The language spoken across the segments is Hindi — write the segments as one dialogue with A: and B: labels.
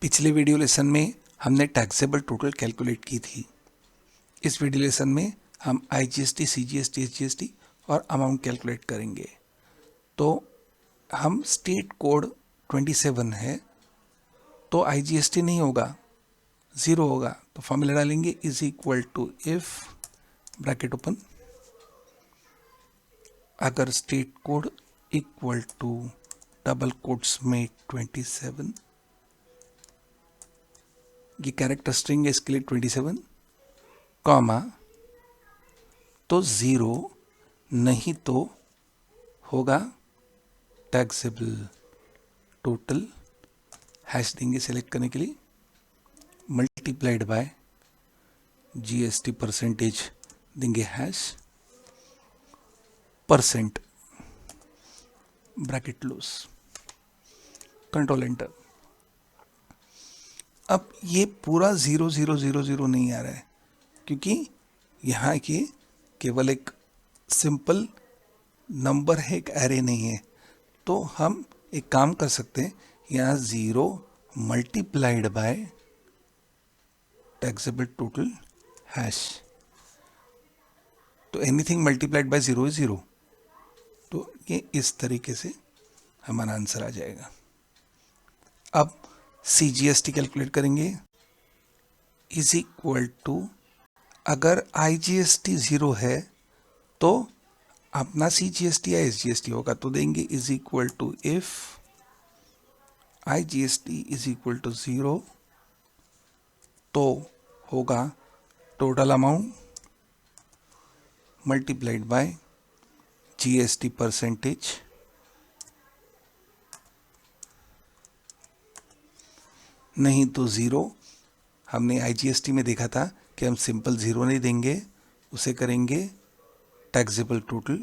A: पिछले वीडियो लेसन में हमने टैक्सेबल टोटल कैलकुलेट की थी। इस वीडियो लेसन में हम IGST, CGST, SGST और अमाउंट कैलकुलेट करेंगे। तो हम स्टेट कोड 27 है तो IGST नहीं होगा, 0 होगा। तो फॉर्मूला डालेंगे is equal to if bracket open, अगर state code equal to double quotes में 27, ये कैरेक्टर स्ट्रिंग है इसके लिए 27, कॉमा तो 0, नहीं तो होगा टैक्सेबल टोटल, हैश देंगे सेलेक्ट करने के लिए, मल्टीप्लाइड बाय GST परसेंटेज देंगे hash percent bracket close, control enter. अब ये पूरा 0 0 0 0 नहीं आ रहा है क्योंकि यहाँ ये केवल एक सिंपल नंबर है, एक एरे नहीं है। तो हम एक काम कर सकते हैं, यहाँ 0 multiplied by taxable total hash, तो एनीथिंग मल्टीप्लाइड बाय 0 इज 0। तो ये इस तरीके से हमारा आंसर आ जाएगा। अब CGST कैलकुलेट करेंगे इज इक्वल टू, अगर IGST 0 है तो अपना CGST या SGST होगा, तो देंगे is equal to if IGST is equal to 0 तो होगा total amount multiplied by GST percentage, नहीं तो 0। हमने IGST में देखा था कि हम सिंपल 0 नहीं देंगे, उसे करेंगे taxable total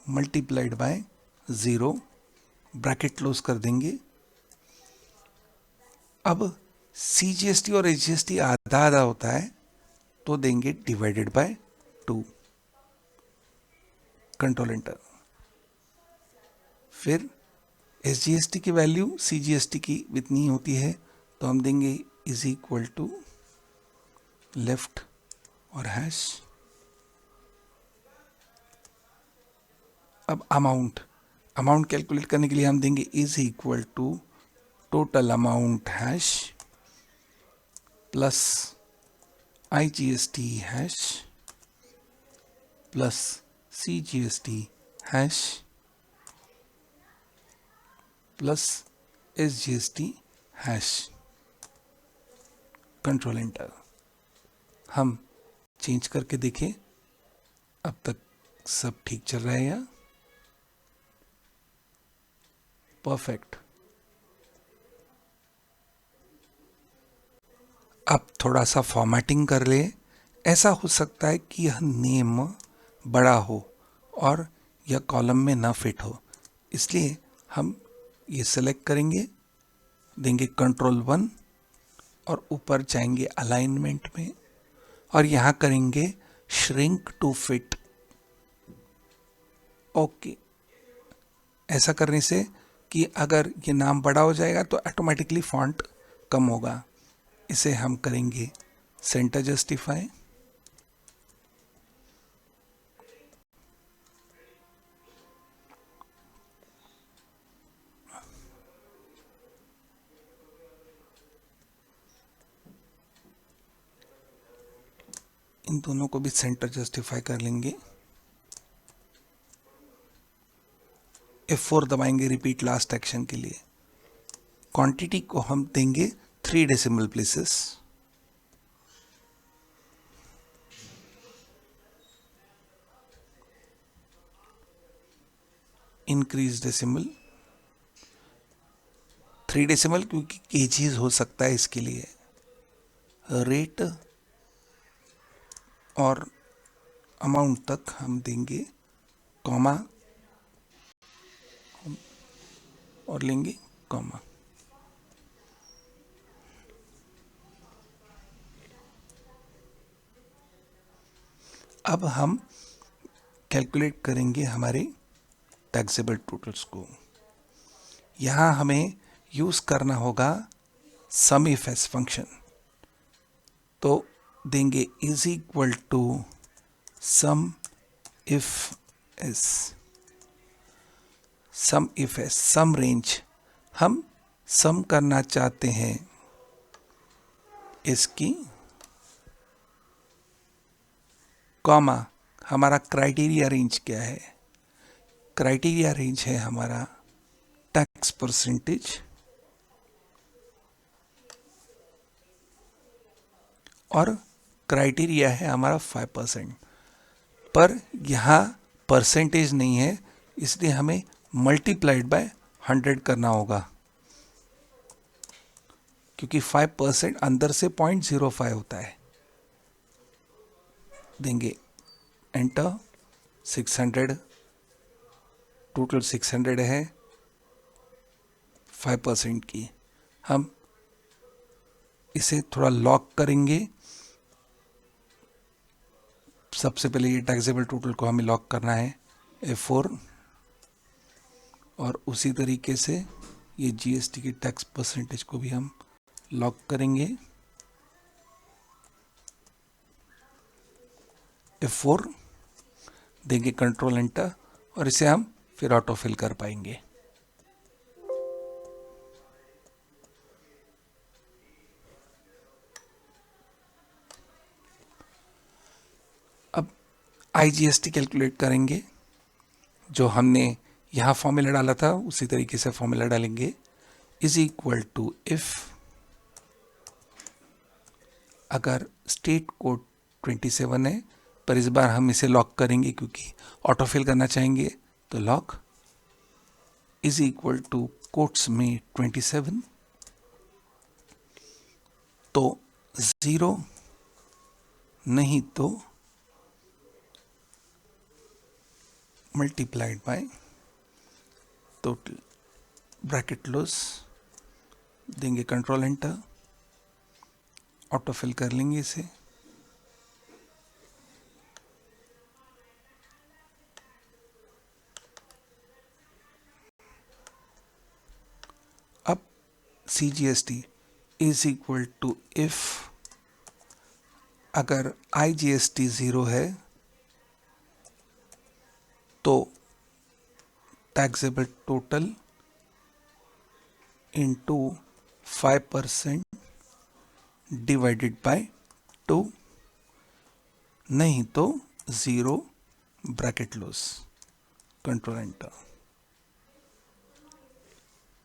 A: multiplied by 0, bracket close कर देंगे। अब CGST और SGST आधा आधा होता है तो देंगे डिवाइडेड बाय 2, कंट्रोल एंटर। फिर SGST की वैल्यू CGST की इतनी होती है तो हम देंगे इज इक्वल टू लेफ्ट और हैश। अब अमाउंट कैलकुलेट करने के लिए हम देंगे is equal to total amount hash plus IGST hash plus CGST hash plus SGST hash, control enter. हम चेंज करके देखें अब तक सब ठीक चल रहा है या परफेक्ट। अब थोड़ा सा फॉर्मेटिंग कर ले। ऐसा हो सकता है कि यह नेम बड़ा हो और यह कॉलम में ना फिट हो, इसलिए हम ये सेलेक्ट करेंगे, देंगे कंट्रोल 1 और ऊपर जाएंगे अलाइनमेंट में और यहाँ करेंगे श्रिंक टू फिट। ओके, ऐसा करने से कि अगर ये नाम बड़ा हो जाएगा तो ऑटोमेटिकली फॉन्ट कम होगा। इसे हम करेंगे सेंटर जस्टिफाई, इन दोनों को भी सेंटर जस्टिफाई कर लेंगे। F4 दबाएंगे रिपीट लास्ट एक्शन के लिए। क्वांटिटी को हम देंगे 3 decimal places, increase decimal 3 decimal क्योंकि केजीज हो सकता है इसके लिए, रेट और अमाउंट तक हम देंगे कॉमा और लेंगे कॉमा। अब हम कैलकुलेट करेंगे हमारे टैक्सेबल टोटल्स को। यहाँ हमें यूज़ करना होगा सम इफ एस फंक्शन। तो देंगे is equal to sum if s. Sum if s, sum range, हम सम करना चाहते हैं इसकी, कॉमा हमारा क्राइटेरिया रेंज क्या है? क्राइटेरिया रेंज है हमारा टैक्स परसेंटेज और क्राइटेरिया है हमारा 5%। पर यहाँ परसेंटेज नहीं है, इसलिए हमें मल्टीप्लाइड बाय 100 करना होगा, क्योंकि 5% अंदर से 0.05 होता है। देंगे एंटर, 600, टोटल 600 है 5% की। हम इसे थोड़ा लॉक करेंगे। सबसे पहले ये टैक्सेबल टोटल को हमें लॉक करना है F4, और उसी तरीके से ये जीएसटी की टैक्स परसेंटेज को भी हम लॉक करेंगे F4, देंगे कंट्रोल एंटर, और इसे हम फिर ऑटो फिल कर पाएंगे। अब आईजीएसटी कैलकुलेट करेंगे। जो हमने यहाँ फॉर्मूला डाला था उसी तरीके से फॉर्मूला डालेंगे। इज इक्वल टू इफ, अगर स्टेट कोड 27 है, पर इस बार हम इसे लॉक करेंगे क्योंकि ऑटो फिल करना चाहेंगे, तो lock is equal to quotes में 27, तो 0 नहीं तो multiplied by total, bracket close, देंगे कंट्रोल एंटर, ऑटो फिल कर लेंगे इसे। अब CGST is equal to if, अगर IGST 0 है तो taxable total into 5% divided by 2, नहीं तो 0, ब्रैकेट क्लोज, कंट्रोल एंटर।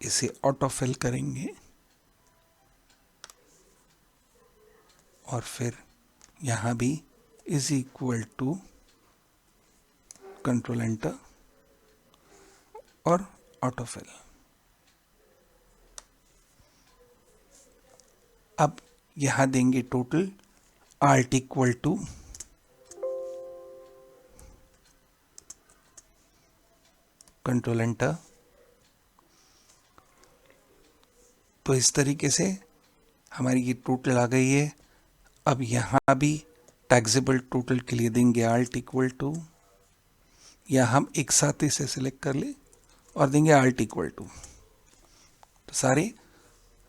A: इसे ऑटो फिल करेंगे और फिर यहाँ भी is equal to control enter और ऑटो फिल। अब यहाँ देंगे total, alt equal to control enter. तो इस तरीके से हमारी ये टोटल आ गई है। अब यहाँ भी टैक्सेबल टोटल के लिए देंगे आल्ट इक्वल टू, या हम एक साथ इसे सिलेक्ट कर ले और देंगे आल्ट इक्वल टू। तो सारे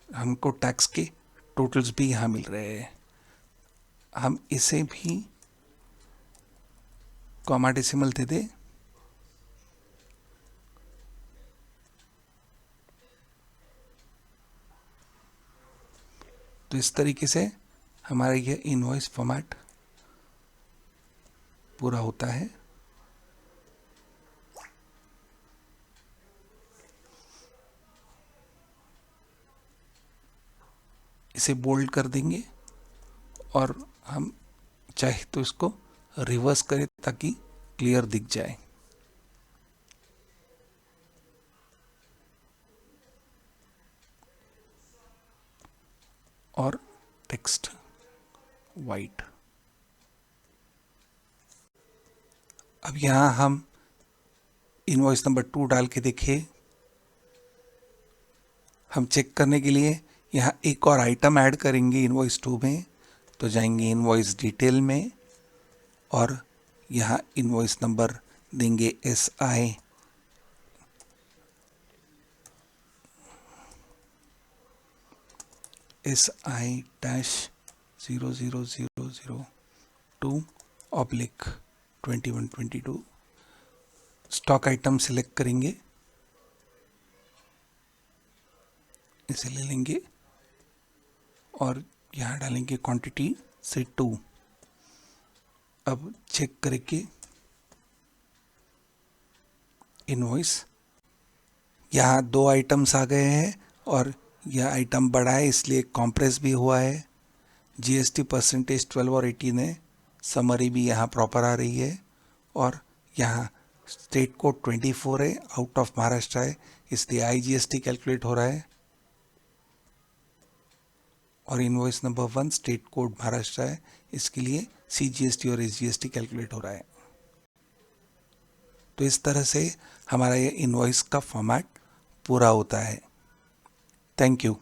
A: हमको टैक्स के टोटल्स भी यहाँ मिल रहे हैं। हम इसे भी कॉमा डेसिमल दे दे, तो इस तरीके से हमारा यह इनवॉइस फॉर्मेट पूरा होता है। इसे बोल्ड कर देंगे और हम चाहे तो इसको रिवर्स करें ताकि क्लियर दिख जाए। और टेक्स्ट वाइट। अब यहाँ हम इनवॉइस नंबर 2 डाल के देखिए। हम चेक करने के लिए यहाँ एक और आइटम ऐड करेंगे इनवॉइस 2 में। तो जाएंगे इनवॉइस डिटेल में और यहाँ इनवॉइस नंबर देंगे SI SI-0002/2122 stock item select करेंगे, इसे ले लेंगे और यहाँ डालेंगे क्वांटिटी से 2। अब चेक करके इनवॉइस, यहाँ 2 आइटम्स आ गए हैं और यह आइटम बड़ा है इसलिए कॉम्प्रेस भी हुआ है। जीएसटी परसेंटेज 12 और 18 है, समरी भी यहाँ प्रॉपर आ रही है और यहाँ स्टेट कोड 24 है, आउट ऑफ महाराष्ट्र है इसलिए आईजीएसटी कैलकुलेट हो रहा है और invoice number 1 state code Maharashtra है, इसके लिए सीजीएसटी और एसजीएसटी कैलकुलेट हो रहा है। तो इस तरह से हमारा ये इनवॉइस का फॉर्मेट पूरा होता है। Thank you.